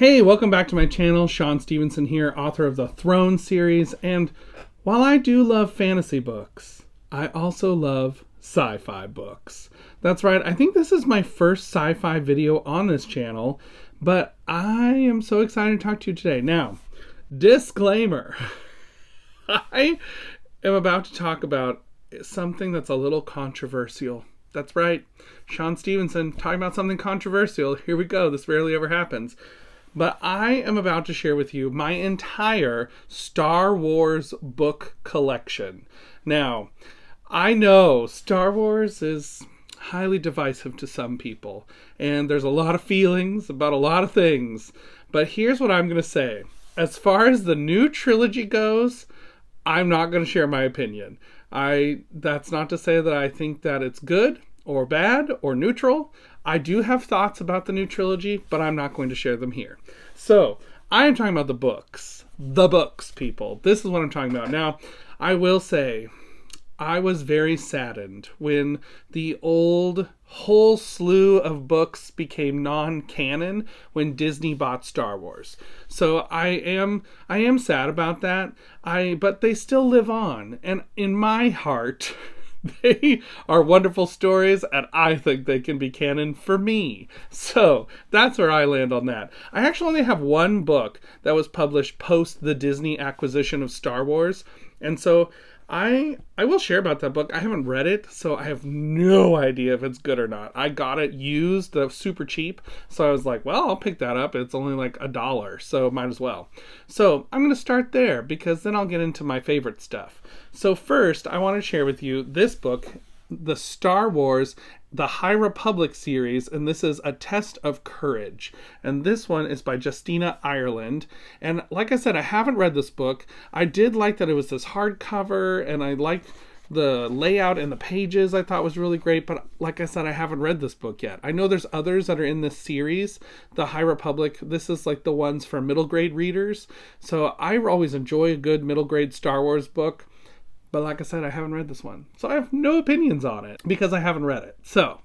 Hey, welcome back to my channel. Shaun Stevenson here, author of the Throne series. And while I do love fantasy books, I also love sci-fi books. That's right, I think this is my first sci-fi video on this channel, but I am so excited to talk to you today. Now, disclaimer. I am about to talk about something that's a little controversial. That's right, Shaun Stevenson talking about something controversial. Here we go, this rarely ever happens. But I am about to share with you my entire Star Wars book collection. Now, I know Star Wars is highly divisive to some people, and there's a lot of feelings about a lot of things. But here's what I'm going to say. As far as the new trilogy goes, I'm not going to share my opinion. That's not to say that I think that it's good or bad or neutral. I do have thoughts about the new trilogy, but I'm not going to share them here. So, I am talking about the books. The books, people. This is what I'm talking about. Now, I will say, I was very saddened when the old whole slew of books became non-canon when Disney bought Star Wars. So I am sad about that. But they still live on. And in my heart, they are wonderful stories, and I think they can be canon for me. So that's where I land on that. I actually only have one book that was published post the Disney acquisition of Star Wars, and so I will share about that book. I haven't read it, so I have no idea if it's good or not. I got it used, super cheap, so I was like, well, I'll pick that up. It's only like $1, so might as well. So I'm going to start there, because then I'll get into my favorite stuff. So first, I want to share with you this book, the Star Wars The High Republic series, and this is A Test of Courage. And this one is by Justina Ireland. And like I said, I haven't read this book. I did like that it was this hardcover, and I liked the layout and the pages. I thought was really great, but like I said, I haven't read this book yet. I know there's others that are in this series, The High Republic. This is like the ones for middle grade readers. So I always enjoy a good middle grade Star Wars book. But like I said, I haven't read this one. So I have no opinions on it because I haven't read it. So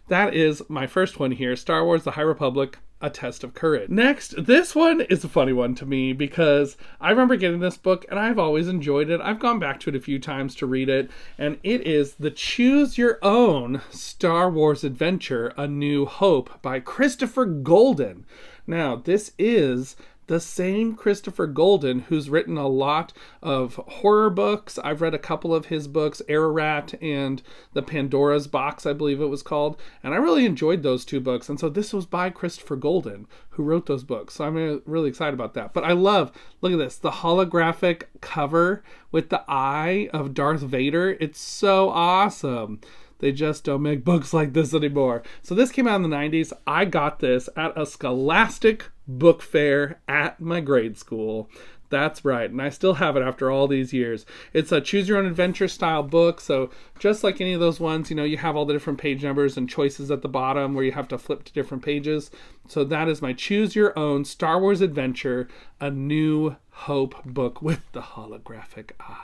that is my first one here. Star Wars, The High Republic, A Test of Courage. Next, this one is a funny one to me because I remember getting this book and I've always enjoyed it. I've gone back to it a few times to read it. And it is the Choose Your Own Star Wars Adventure, A New Hope by Christopher Golden. Now, this is the same Christopher Golden who's written a lot of horror books. I've read a couple of his books, Ararat and The Pandora's Box, I believe it was called. And I really enjoyed those two books. And so this was by Christopher Golden who wrote those books. So I'm really excited about that. But I love, look at this, the holographic cover with the eye of Darth Vader. It's so awesome. They just don't make books like this anymore. So this came out in the 90s. I got this at a Scholastic book fair at my grade school. That's right, and I still have it after all these years. It's a choose your own adventure style book, so just like any of those ones, you have all the different page numbers and choices at the bottom where you have to flip to different pages. So that is my choose your own Star Wars Adventure, A New Hope book with the holographic eye.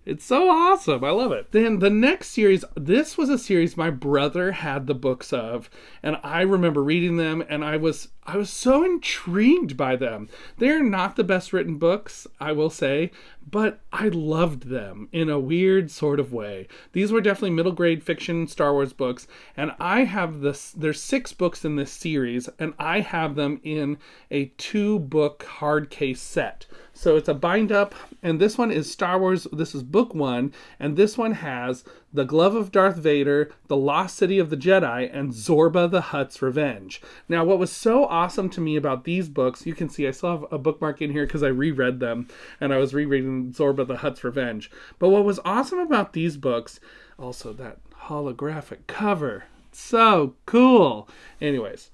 It's so awesome. I love it. Then the next series, this was a series my brother had the books of, and I remember reading them, and I was so intrigued by them. They're not the best written books, I will say, but I loved them in a weird sort of way. These were definitely middle grade fiction Star Wars books, and I have there's 6 books in this series, and I have them in a 2-book hard case set. So it's a bind up, and this one is Star Wars, this is book 1, and this one has The Glove of Darth Vader, The Lost City of the Jedi, and Zorba the Hutt's Revenge. Now, what was so awesome to me about these books, you can see I still have a bookmark in here because I reread them, and I was rereading Zorba the Hutt's Revenge. But what was awesome about these books, also that holographic cover, so cool. Anyways,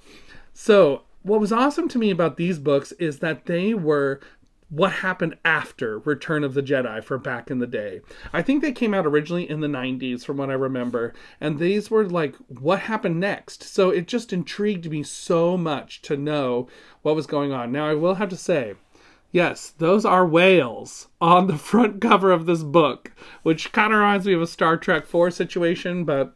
so what was awesome to me about these books is that they were what happened after Return of the Jedi for back in the day. I think they came out originally in the 90s from what I remember, and these were like what happened next. So it just intrigued me so much to know what was going on. Now I will have to say, yes, those are whales on the front cover of this book, which kind of reminds me of a Star Trek 4 situation, but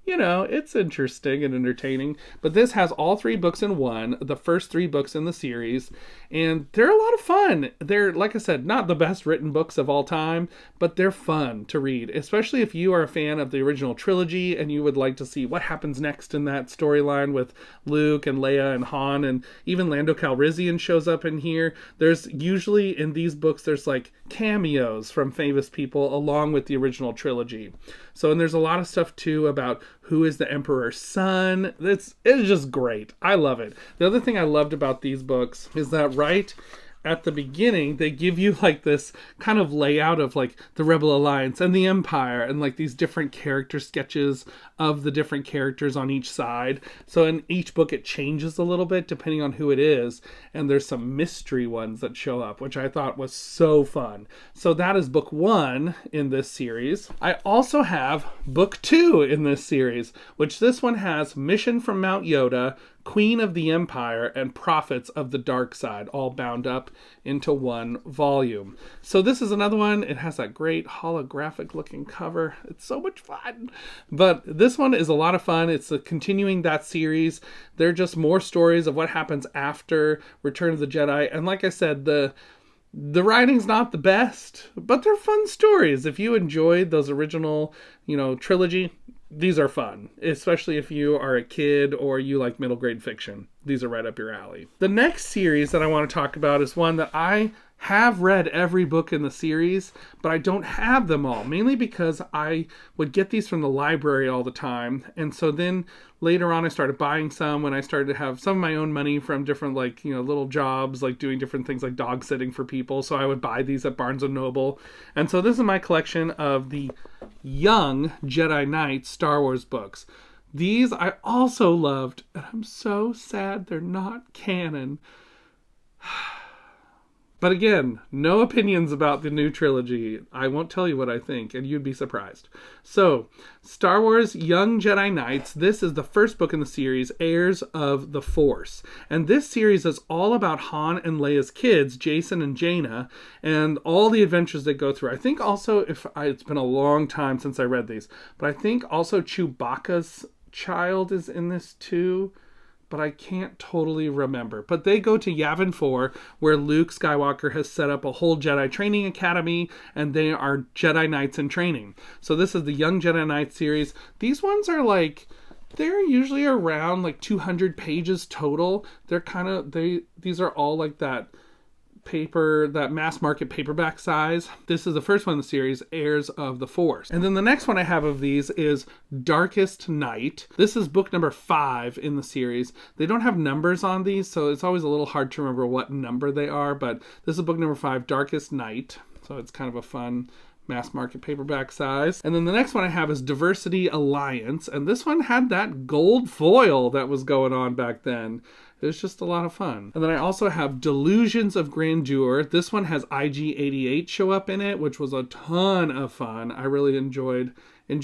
it's interesting and entertaining. But this has all three books in one, the first three books in the series, and they're a lot of fun. They're, like I said, not the best written books of all time, but they're fun to read, especially if you are a fan of the original trilogy and you would like to see what happens next in that storyline with Luke and Leia and Han, and even Lando Calrissian shows up in here. There's usually in these books, there's like cameos from famous people along with the original trilogy. So, and there's a lot of stuff too about who is the Emperor's son. It's just great. I love it. The other thing I loved about these books is that right at the beginning, they give you like this kind of layout of like the Rebel Alliance and the Empire and like these different character sketches of the different characters on each side. So in each book, it changes a little bit depending on who it is. And there's some mystery ones that show up, which I thought was so fun. So that is book 1 in this series. I also have book 2 in this series, which this one has Mission from Mount Yoda, Queen of the Empire, and Prophets of the Dark Side, all bound up into one volume. So this is another one. It has that great holographic looking cover. It's so much fun. But this one is a lot of fun. It's continuing that series. They're just more stories of what happens after Return of the Jedi. And like I said, the writing's not the best, but they're fun stories. If you enjoyed those original, trilogy, these are fun, especially if you are a kid or you like middle grade fiction. These are right up your alley. The next series that I want to talk about is one that I have read every book in the series, but I don't have them all, mainly because I would get these from the library all the time. And so then later on, I started buying some when I started to have some of my own money from different, little jobs, like doing different things like dog sitting for people. So I would buy these at Barnes & Noble. And so this is my collection of the Young Jedi Knights Star Wars books. These I also loved, and I'm so sad they're not canon. But again, no opinions about the new trilogy. I won't tell you what I think, and you'd be surprised. So, Star Wars Young Jedi Knights, this is the first book in the series, Heirs of the Force. And this series is all about Han and Leia's kids, Jason and Jaina, and all the adventures they go through. I think also, it's been a long time since I read these, but I think also Chewbacca's child is in this too. But I can't totally remember. But they go to Yavin 4, where Luke Skywalker has set up a whole Jedi training academy, and they are Jedi Knights in training. So this is the Young Jedi Knights series. These ones are they're usually around 200 pages total. These are all like that mass market paperback size. This is the first one in the series, Heirs of the Force. And then the next one I have of these is Darkest Night. This is book number 5 in the series. They don't have numbers on these, so it's always a little hard to remember what number they are, but this is book number 5, Darkest Night. So it's kind of a fun mass market paperback size. And then the next one I have is Diversity Alliance, and this one had that gold foil that was going on back then. It was just a lot of fun. And then I also have Delusions of Grandeur. This one has IG-88 show up in it, which was a ton of fun. I really enjoyed that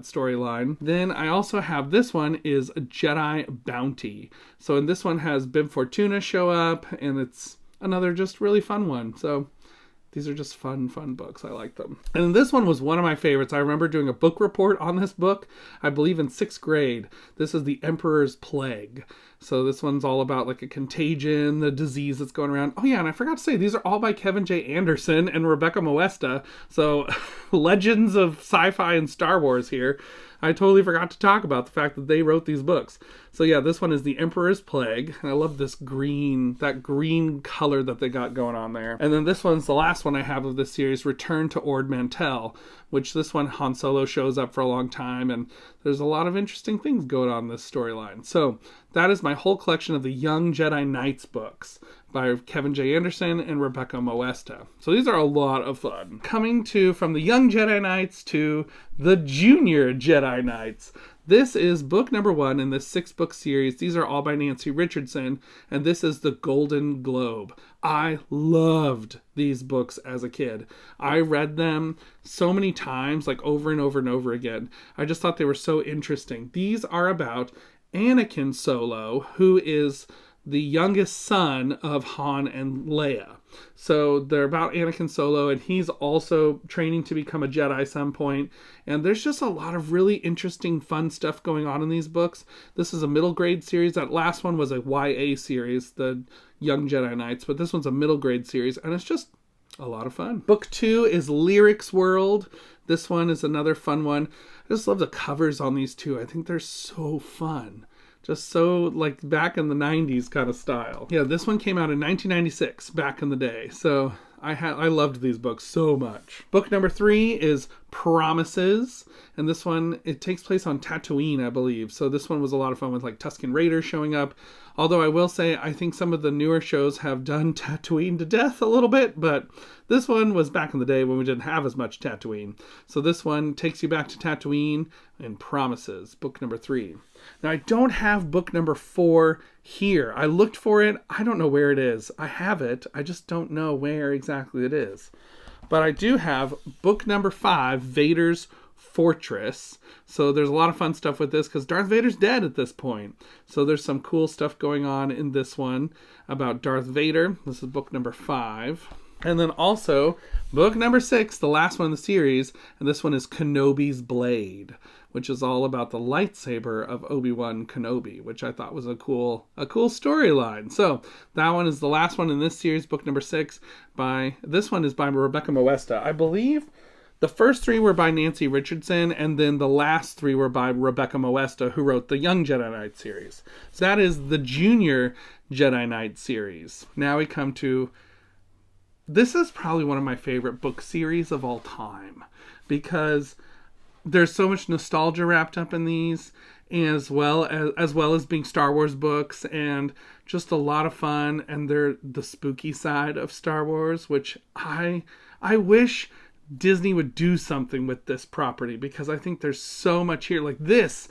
storyline. Then I also have this one is Jedi Bounty. So in this one has Bib Fortuna show up, and it's another just really fun one. So these are just fun books. I like them. And this one was one of my favorites. I remember doing a book report on this book, I believe in 6th grade. This is The Emperor's Plague. So this one's all about a contagion, the disease that's going around. Oh yeah, and I forgot to say, these are all by Kevin J. Anderson and Rebecca Moesta. So legends of sci-fi and Star Wars here. I totally forgot to talk about the fact that they wrote these books. So yeah, this one is The Emperor's Plague. And I love that green color that they got going on there. And then this one's the last one I have of this series, Return to Ord Mantell, which this one Han Solo shows up for a long time. And there's a lot of interesting things going on in this storyline. So that is my whole collection of the Young Jedi Knights books by Kevin J. Anderson and Rebecca Moesta. So these are a lot of fun. Coming from the Young Jedi Knights to the Junior Jedi Knights. This is book number 1 in this 6-book series. These are all by Nancy Richardson, and this is The Golden Globe. I loved these books as a kid. I read them so many times, over and over and over again. I just thought they were so interesting. These are about Anakin Solo, who is the youngest son of Han and Leia. So they're about Anakin Solo, and he's also training to become a Jedi at some point. And there's just a lot of really interesting, fun stuff going on in these books. This is a middle grade series. That last one was a YA series, the Young Jedi Knights, but this one's a middle grade series, and it's just a lot of fun. Book 2 is Lyrics World. This one is another fun one. I just love the covers on these two. I think they're so fun. Just so like back in the 90s kind of style. Yeah, this one came out in 1996, back in the day. So I loved these books so much. Book number 3 is Promises. And this one, it takes place on Tatooine, I believe. So this one was a lot of fun with like Tusken Raiders showing up. Although I will say, I think some of the newer shows have done Tatooine to death a little bit. But this one was back in the day when we didn't have as much Tatooine. So this one takes you back to Tatooine and Promises, book number 3. Now, I don't have book number 4 here. I looked for it. I don't know where it is. I have it. I just don't know where exactly it is. But I do have book number 5, Vader's Fortress. So there's a lot of fun stuff with this because Darth Vader's dead at this point. So there's some cool stuff going on in this one about Darth Vader. This is book number 5. And then also book number 6, the last one in the series, and this one is Kenobi's Blade, which is all about the lightsaber of Obi-Wan Kenobi, which I thought was a cool storyline. So that one is the last one in this series, book number 6. This one is by Rebecca Moesta. I believe the first 3 were by Nancy Richardson, and then the last 3 were by Rebecca Moesta, who wrote the Young Jedi Knights series. So that is the Junior Jedi Knight series. Now we come to... This is probably one of my favorite book series of all time because there's so much nostalgia wrapped up in these, as well as being Star Wars books, and just a lot of fun. And they're the spooky side of Star Wars, which I wish Disney would do something with this property because I think there's so much here. Like this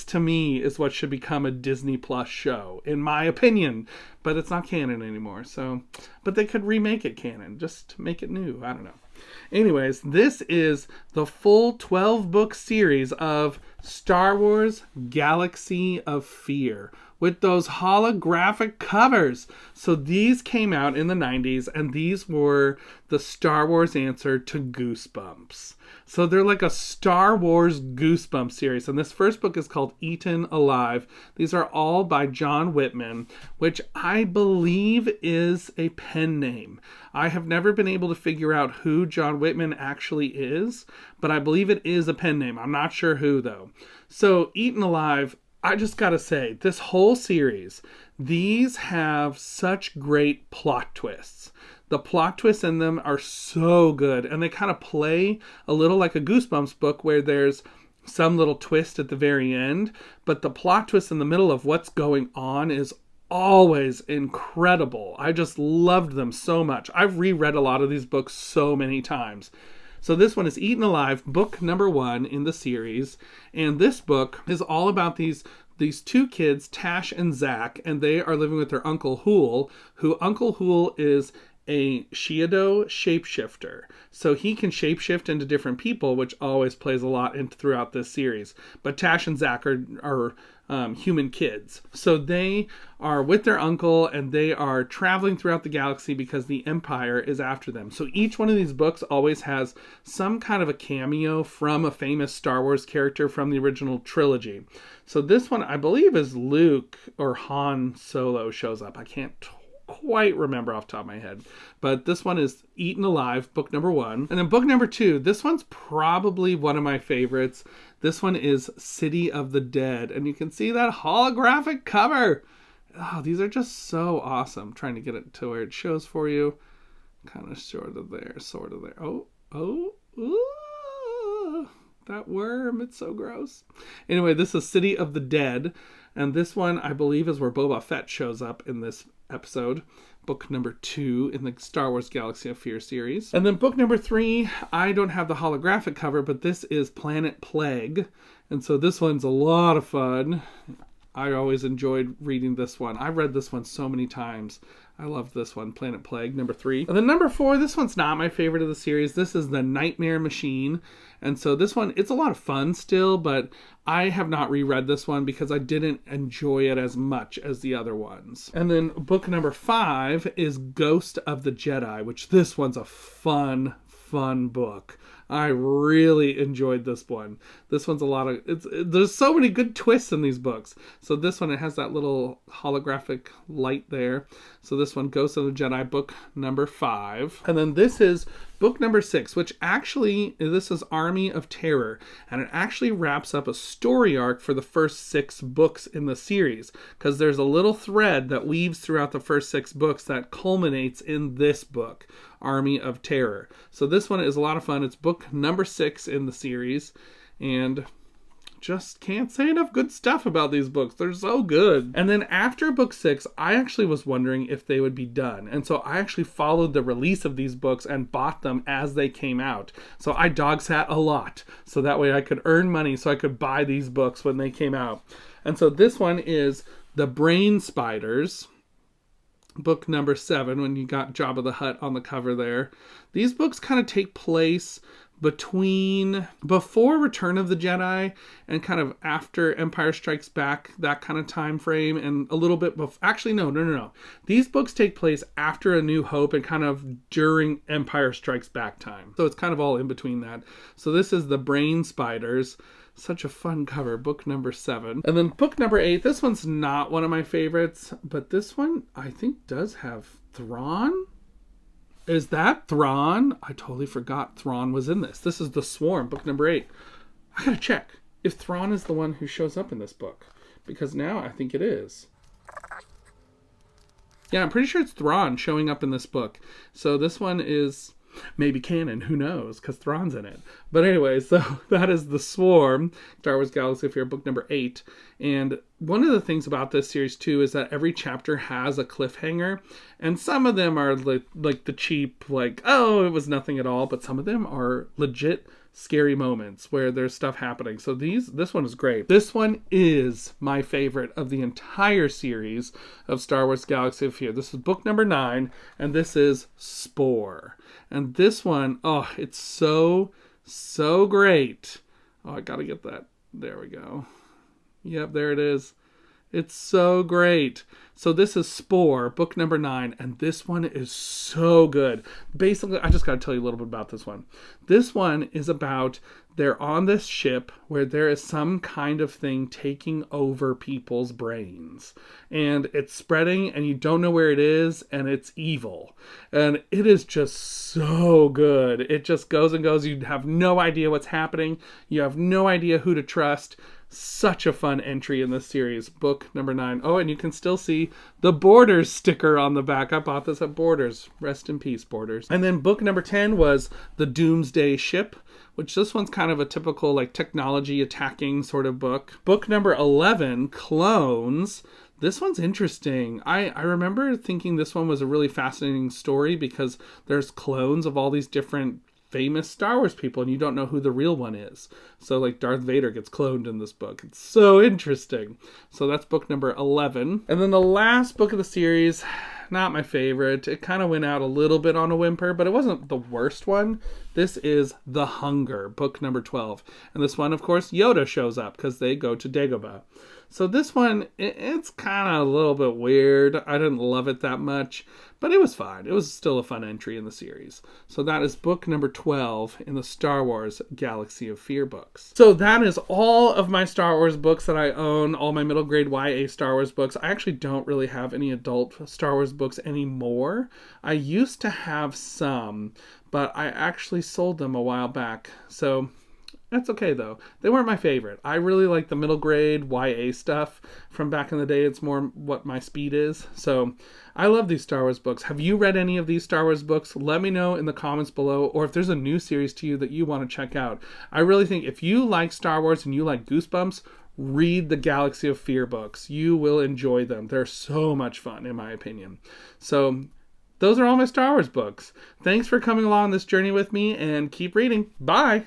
to me is what should become a Disney Plus show, in my opinion. But it's not canon anymore. But they could remake it canon, just to make it new. I don't know. Anyways, this is the full 12-book series of Star Wars Galaxy of Fear with those holographic covers. So these came out in the 90s, and these were the Star Wars answer to Goosebumps. So they're like a Star Wars Goosebumps series. And this first book is called Eaten Alive. These are all by John Whitman, which I believe is a pen name. I have never been able to figure out who John Whitman actually is, but I believe it is a pen name. I'm not sure who, though. So Eaten Alive, I just gotta say, this whole series, these have such great plot twists. The plot twists in them are so good, and they kind of play a little like a Goosebumps book where there's some little twist at the very end, but the plot twist in the middle of what's going on is always incredible. I just loved them so much. I've reread a lot of these books so many times. So this one is Eaten Alive, book number 1 in the series, and this book is all about these 2 kids, Tash and Zach, and they are living with their Uncle Hool, who Uncle Hool is a Shiado shapeshifter. So he can shapeshift into different people, which always plays a lot throughout this series. But Tash and Zach are human kids. So they are with their uncle, and they are traveling throughout the galaxy because the Empire is after them. So each one of these books always has some kind of a cameo from a famous Star Wars character from the original trilogy. So this one, I believe, is Luke or Han Solo shows up. I can't quite remember off the top of my head, but this one is Eaten Alive, book number 1. And then book number 2, this one's probably one of my favorites. This one is City of the Dead, and you can see that holographic cover. Oh, these are just so awesome. I'm trying to get it to where it shows for you. Kind of sort of there. Ooh, that worm, it's so gross. Anyway, this is City of the Dead, and this one I believe is where Boba Fett shows up in this episode, book number 2 in the Star Wars Galaxy of Fear series. And then book number 3, I don't have the holographic cover, but this is Planet Plague, and so this one's a lot of fun. I always enjoyed reading this one. I've read this one so many times. I love this one, Planet Plague, number 3. And then number 4, this one's not my favorite of the series. This is The Nightmare Machine. And so this one, it's a lot of fun still, but I have not reread this one because I didn't enjoy it as much as the other ones. And then book number 5 is Ghost of the Jedi, which this one's a fun book. I really enjoyed this one. This one's a lot of, there's so many good twists in these books. So this one, it has that little holographic light there. So this one, Ghost of the Jedi, book number 5. And then this is book number 6, which actually, this is Army of Terror. And it actually wraps up a story arc for the first 6 books in the series. Because there's a little thread that weaves throughout the first 6 books that culminates in this book, Army of Terror. So this one is a lot of fun. It's book number 6 in the series, and just can't say enough good stuff about these books. They're so good. And then after book 6, I actually was wondering if they would be done. And so I actually followed the release of these books and bought them as they came out. So I dog sat a lot. So that way I could earn money so I could buy these books when they came out. And so this one is The Brain Spiders, book number 7, when you got Jabba the Hutt on the cover there. These books kind of take place before Return of the Jedi and kind of after Empire Strikes Back, that kind of time frame, and a little bit actually no. These books take place after A New Hope and kind of during Empire Strikes Back time. So it's kind of all in between that. So this is The Brain Spiders. Such a fun cover, book number 7. And then book number 8, this one's not one of my favorites, but this one I think does have Thrawn. Is that Thrawn? I totally forgot Thrawn was in this. This is The Swarm, book number 8. I gotta check if Thrawn is the one who shows up in this book, because now I think it is. Yeah, I'm pretty sure it's Thrawn showing up in this book. So this one is maybe canon, who knows, because Thrawn's in it. But anyway, so that is The Swarm, Star Wars Galaxy of Fear, book number 8. And one of the things about this series too is that every chapter has a cliffhanger, and some of them are like the cheap, like, oh, it was nothing at all, but some of them are legit scary moments where there's stuff happening. So this one is great. This one is my favorite of the entire series of Star Wars Galaxy of Fear. This is book number 9, and this is Spore. And this one, oh, it's so great. Oh, I gotta get that. There we go. Yep, there it is. It's so great. So this is Spore, book number 9, and this one is so good. Basically, I just got to tell you a little bit about this one. This one is about they're on this ship where there is some kind of thing taking over people's brains. And it's spreading, and you don't know where it is, and it's evil. And it is just so good. It just goes and goes. You have no idea what's happening. You have no idea who to trust. Such a fun entry in this series, book number 9. Oh, and you can still see the Borders sticker on the back. I bought this at Borders. Rest in peace, Borders. And then book number 10 was The Doomsday Ship, which this one's kind of a typical like technology attacking sort of book. Book number 11, Clones. This one's interesting. I remember thinking this one was a really fascinating story because there's clones of all these different famous Star Wars people, and you don't know who the real one is. So like Darth Vader gets cloned in this book. It's so interesting. So that's book number 11. And then the last book of the series, not my favorite. It kind of went out a little bit on a whimper, but it wasn't the worst one. This is The Hunger, book number 12. And this one, of course, Yoda shows up because they go to Dagobah. So this one, it's kind of a little bit weird. I didn't love it that much, but it was fine. It was still a fun entry in the series. So that is book number 12 in the Star Wars Galaxy of Fear books. So that is all of my Star Wars books that I own, all my middle grade YA Star Wars books. I actually don't really have any adult Star Wars books anymore. I used to have some, but I actually sold them a while back. So that's okay, though. They weren't my favorite. I really like the middle grade YA stuff from back in the day. It's more what my speed is. So I love these Star Wars books. Have you read any of these Star Wars books? Let me know in the comments below, or if there's a new series to you that you want to check out. I really think if you like Star Wars and you like Goosebumps, read the Galaxy of Fear books. You will enjoy them. They're so much fun, in my opinion. So those are all my Star Wars books. Thanks for coming along this journey with me, and keep reading. Bye!